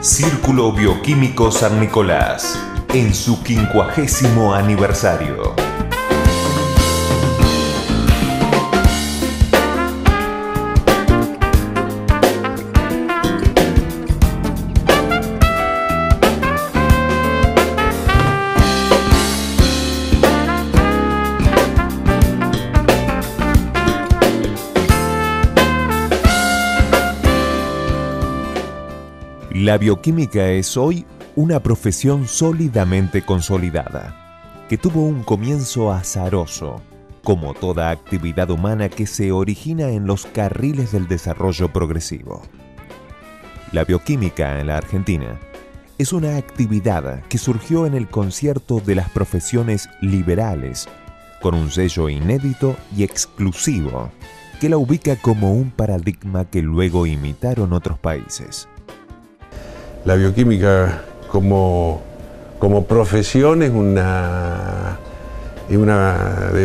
Círculo Bioquímico San Nicolás, en su 50º aniversario. La bioquímica es hoy una profesión sólidamente consolidada, que tuvo un comienzo azaroso, como toda actividad humana que se origina en los carriles del desarrollo progresivo. La bioquímica en la Argentina es una actividad que surgió en el concierto de las profesiones liberales, con un sello inédito y exclusivo, que la ubica como un paradigma que luego imitaron otros países. La bioquímica como profesión debe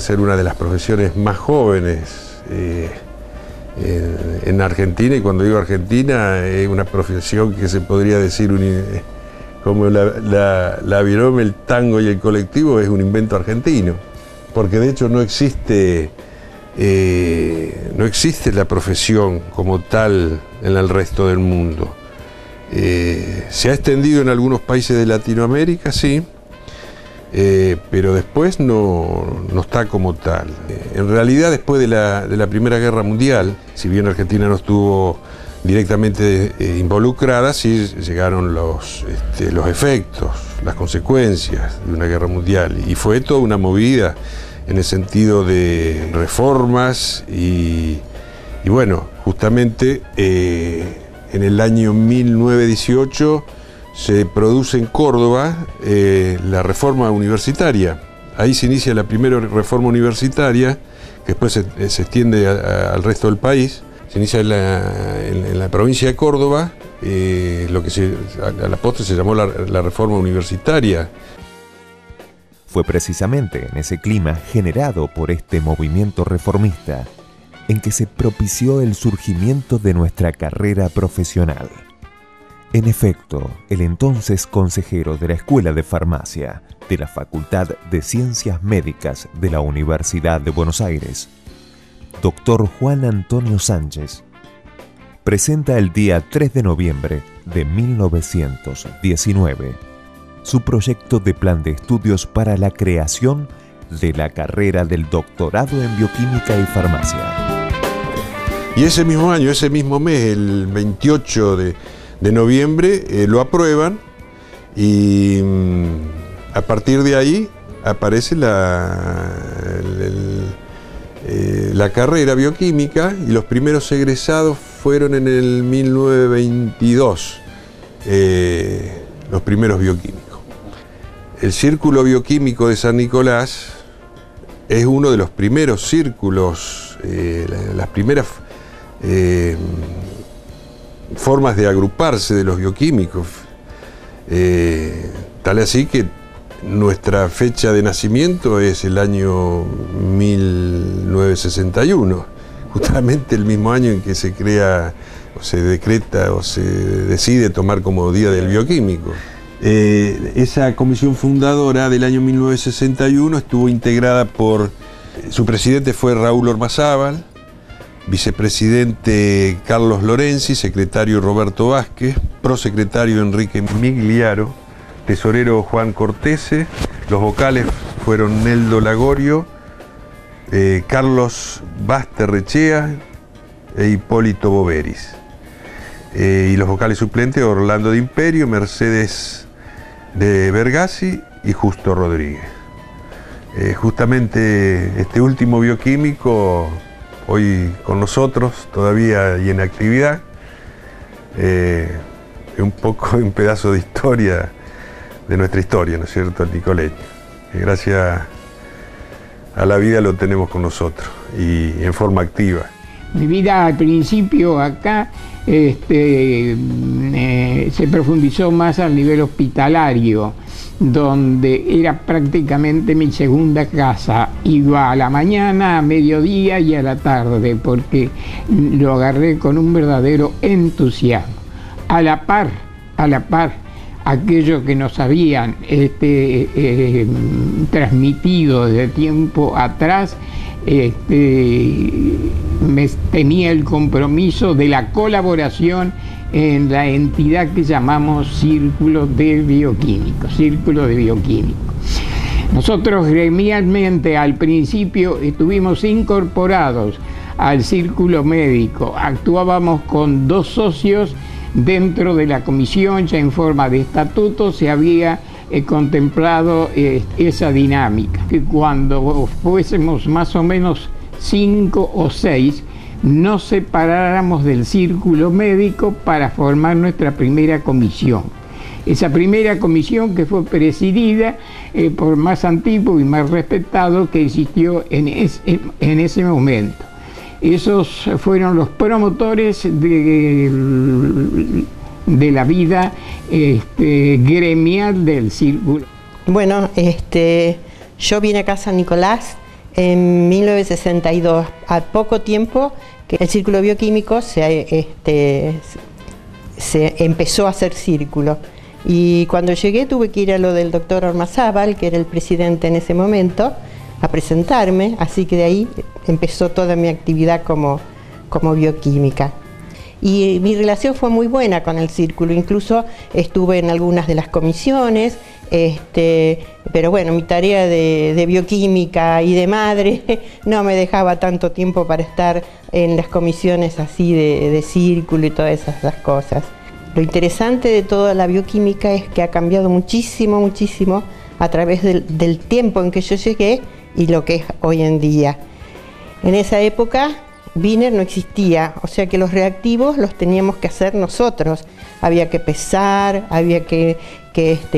ser una de las profesiones más jóvenes en Argentina, y cuando digo Argentina es una profesión que se podría decir como la virome, el tango y el colectivo es un invento argentino, porque de hecho no existe la profesión como tal en el resto del mundo. Se ha extendido en algunos países de Latinoamérica, sí, pero después no está como tal. En realidad, después de la Primera Guerra Mundial, si bien Argentina no estuvo directamente involucrada, sí llegaron los efectos, las consecuencias de una guerra mundial, y fue toda una movida en el sentido de reformas y bueno, justamente en el año 1918 se produce en Córdoba la reforma universitaria. Ahí se inicia la primera reforma universitaria, que después se extiende al resto del país. Se inicia en la provincia de Córdoba, lo que a la postre se llamó la reforma universitaria. Fue precisamente en ese clima generado por este movimiento reformista en que se propició el surgimiento de nuestra carrera profesional. En efecto, el entonces consejero de la Escuela de Farmacia de la Facultad de Ciencias Médicas de la Universidad de Buenos Aires, Dr. Juan Antonio Sánchez, presenta el día 3 de noviembre de 1919 su proyecto de plan de estudios para la creación de la carrera del doctorado en bioquímica y farmacia. Y ese mismo año, ese mismo mes, el 28 de noviembre, lo aprueban, y a partir de ahí aparece la carrera bioquímica, y los primeros egresados fueron en el 1922, los primeros bioquímicos. El Círculo Bioquímico de San Nicolás es uno de los primeros círculos, las primeras formas de agruparse de los bioquímicos, tal así que nuestra fecha de nacimiento es el año 1961, justamente el mismo año en que se crea o se decreta o se decide tomar como Día del Bioquímico. Esa comisión fundadora del año 1961 estuvo integrada por, su presidente fue Raúl Ormazábal, vicepresidente Carlos Lorenzi, secretario Roberto Vázquez, prosecretario Enrique Migliaro, tesorero Juan Cortese. Los vocales fueron Neldo Lagorio, Carlos Basterrechea e Hipólito Boveris. Y los vocales suplentes Orlando de Imperio, Mercedes de Vergassi y Justo Rodríguez. Justamente este último bioquímico, hoy con nosotros todavía y en actividad, un poco un pedazo de historia, de nuestra historia, ¿no es cierto?, el nicoleño. Gracias a la vida lo tenemos con nosotros y en forma activa. Mi vida al principio acá se profundizó más al nivel hospitalario, donde era prácticamente mi segunda casa. Iba a la mañana, a mediodía y a la tarde, porque lo agarré con un verdadero entusiasmo. A la par a la par aquello que nos habían transmitido de tiempo atrás, tenía el compromiso de la colaboración en la entidad que llamamos Círculo de Bioquímicos. Nosotros gremialmente al principio estuvimos incorporados al círculo médico, actuábamos con 2 socios dentro de la comisión, ya en forma de estatuto se había contemplado esa dinámica, que cuando fuésemos más o menos 5 o 6, nos separáramos del círculo médico para formar nuestra primera comisión. Esa primera comisión que fue presidida por más antiguo y más respetado que existió en ese momento. Esos fueron los promotores de la vida gremial del círculo. Bueno, yo vine acá a San Nicolás en 1962, a poco tiempo que el círculo bioquímico se empezó a hacer círculo. Y cuando llegué tuve que ir a lo del doctor Ormazábal, que era el presidente en ese momento, a presentarme, así que de ahí empezó toda mi actividad como bioquímica. Y mi relación fue muy buena con el círculo, incluso estuve en algunas de las comisiones, pero bueno, mi tarea de bioquímica y de madre no me dejaba tanto tiempo para estar en las comisiones así de círculo y todas esas cosas. Lo interesante de toda la bioquímica es que ha cambiado muchísimo, muchísimo a través del tiempo en que yo llegué y lo que es hoy en día. En esa época Wiener no existía, o sea que los reactivos los teníamos que hacer nosotros. Había que pesar, había que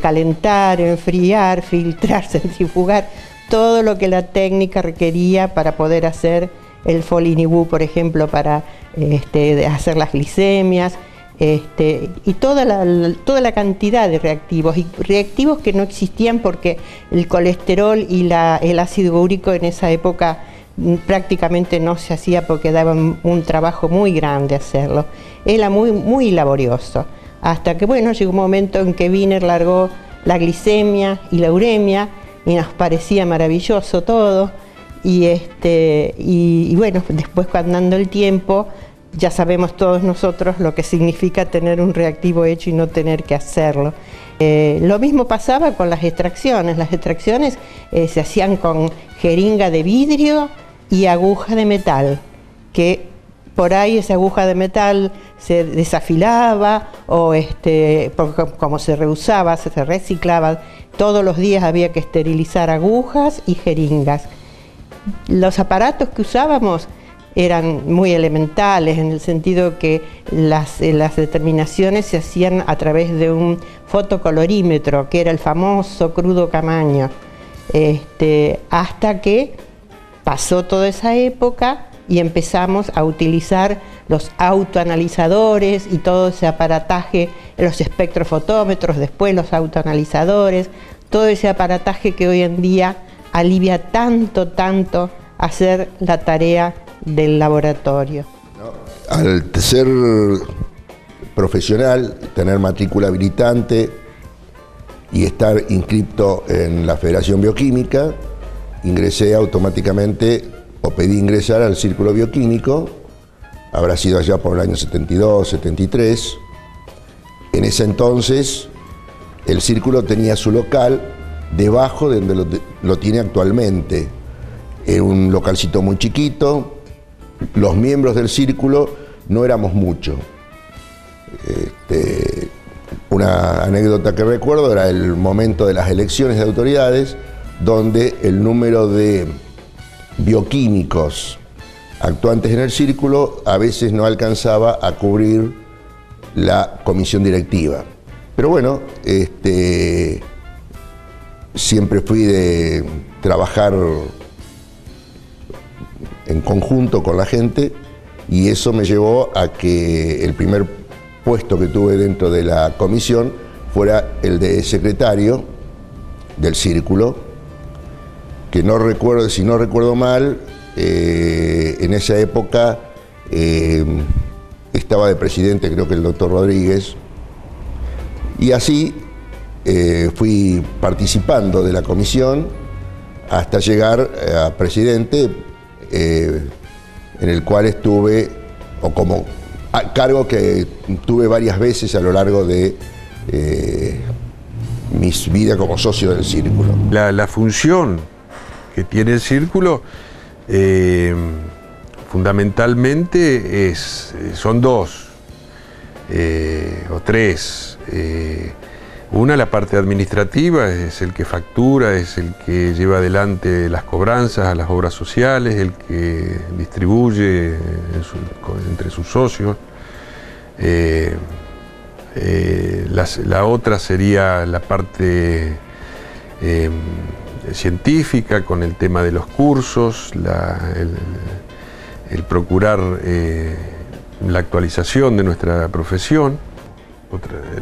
calentar, enfriar, filtrar, centrifugar, todo lo que la técnica requería para poder hacer el Folinibú, por ejemplo, para hacer las glicemias, y toda la cantidad de reactivos, y reactivos que no existían porque el colesterol y el ácido úrico en esa época prácticamente no se hacía porque daba un trabajo muy grande hacerlo. Era muy, muy laborioso. Hasta que, bueno, llegó un momento en que Wiener largó la glicemia y la uremia y nos parecía maravilloso todo. Y bueno, después andando el tiempo, ya sabemos todos nosotros lo que significa tener un reactivo hecho y no tener que hacerlo. Lo mismo pasaba con las extracciones. Las extracciones se hacían con jeringa de vidrio y aguja de metal, que por ahí esa aguja de metal se desafilaba o como se reusaba, se reciclaba. Todos los días había que esterilizar agujas y jeringas. Los aparatos que usábamos eran muy elementales en el sentido que las determinaciones se hacían a través de un fotocolorímetro, que era el famoso crudo Camaño, hasta que pasó toda esa época y empezamos a utilizar los autoanalizadores y todo ese aparataje, los espectrofotómetros, después los autoanalizadores, todo ese aparataje que hoy en día alivia tanto hacer la tarea del laboratorio. Al ser profesional, tener matrícula habilitante y estar inscripto en la Federación Bioquímica, ingresé automáticamente o pedí ingresar al Círculo Bioquímico. Habrá sido allá por el año 72, 73. En ese entonces el Círculo tenía su local debajo de donde lo tiene actualmente. Era un localcito muy chiquito. Los miembros del Círculo no éramos muchos. Una anécdota que recuerdo era el momento de las elecciones de autoridades, donde el número de bioquímicos actuantes en el Círculo a veces no alcanzaba a cubrir la comisión directiva. Pero bueno, siempre fui de trabajar en conjunto con la gente y eso me llevó a que el primer puesto que tuve dentro de la comisión fuera el de secretario del Círculo, que no recuerdo, si no recuerdo mal, en esa época estaba de presidente creo que el doctor Rodríguez, Y así fui participando de la comisión hasta llegar a presidente, en el cual estuve, o como cargo que tuve varias veces a lo largo de mi vida como socio del Círculo. La función que tiene el Círculo fundamentalmente son dos o tres. Una, la parte administrativa, es el que factura, es el que lleva adelante las cobranzas a las obras sociales, el que distribuye entre sus socios. La otra sería la parte científica, con el tema de los cursos, el procurar la actualización de nuestra profesión.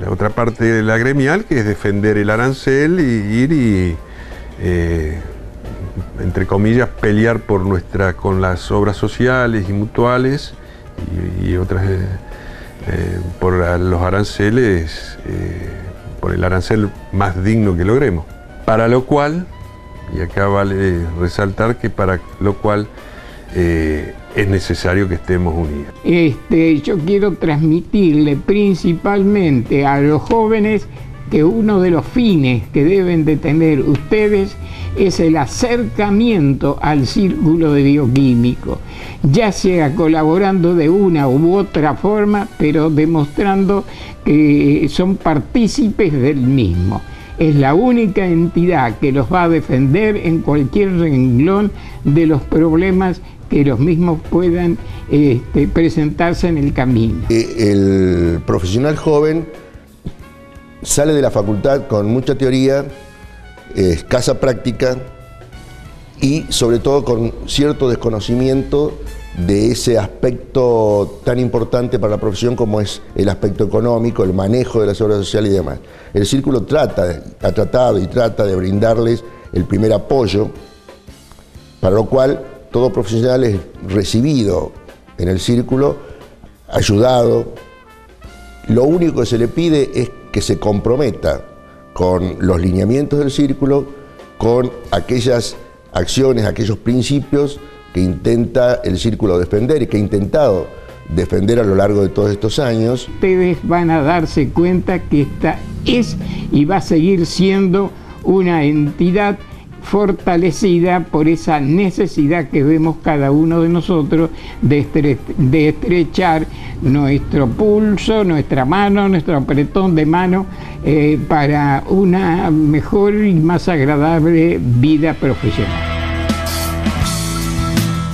La otra parte de la gremial, que es defender el arancel y ir entre comillas, pelear con las obras sociales y mutuales y otras por los aranceles, por el arancel más digno que logremos. Para lo cual, y acá vale resaltar que para lo cual es necesario que estemos unidos. Yo quiero transmitirle principalmente a los jóvenes que uno de los fines que deben de tener ustedes es el acercamiento al círculo de bioquímicos, ya sea colaborando de una u otra forma, pero demostrando que son partícipes del mismo. Es la única entidad que los va a defender en cualquier renglón de los problemas que los mismos puedan presentarse en el camino. El profesional joven sale de la facultad con mucha teoría, escasa práctica y sobre todo con cierto desconocimiento de ese aspecto tan importante para la profesión como es el aspecto económico, el manejo de las obras sociales y demás. El Círculo ha tratado y trata de brindarles el primer apoyo, para lo cual todo profesional es recibido en el Círculo, ayudado. Lo único que se le pide es que se comprometa con los lineamientos del Círculo, con aquellas acciones, aquellos principios que intenta el Círculo defender y que ha intentado defender a lo largo de todos estos años. Ustedes van a darse cuenta que esta es y va a seguir siendo una entidad fortalecida por esa necesidad que vemos cada uno de nosotros de estrechar nuestro pulso, nuestra mano, nuestro apretón de mano para una mejor y más agradable vida profesional.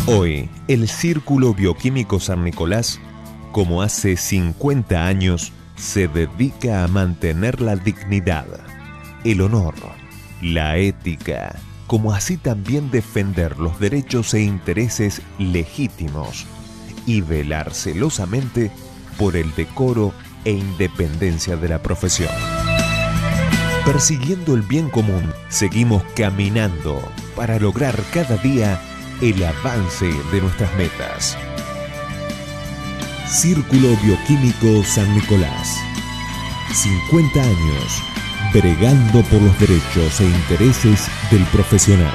Hoy, el Círculo Bioquímico San Nicolás, como hace 50 años, se dedica a mantener la dignidad, el honor, la ética, como así también defender los derechos e intereses legítimos y velar celosamente por el decoro e independencia de la profesión. Persiguiendo el bien común, seguimos caminando para lograr cada día el avance de nuestras metas. Círculo Bioquímico San Nicolás. 50 años bregando por los derechos e intereses del profesional.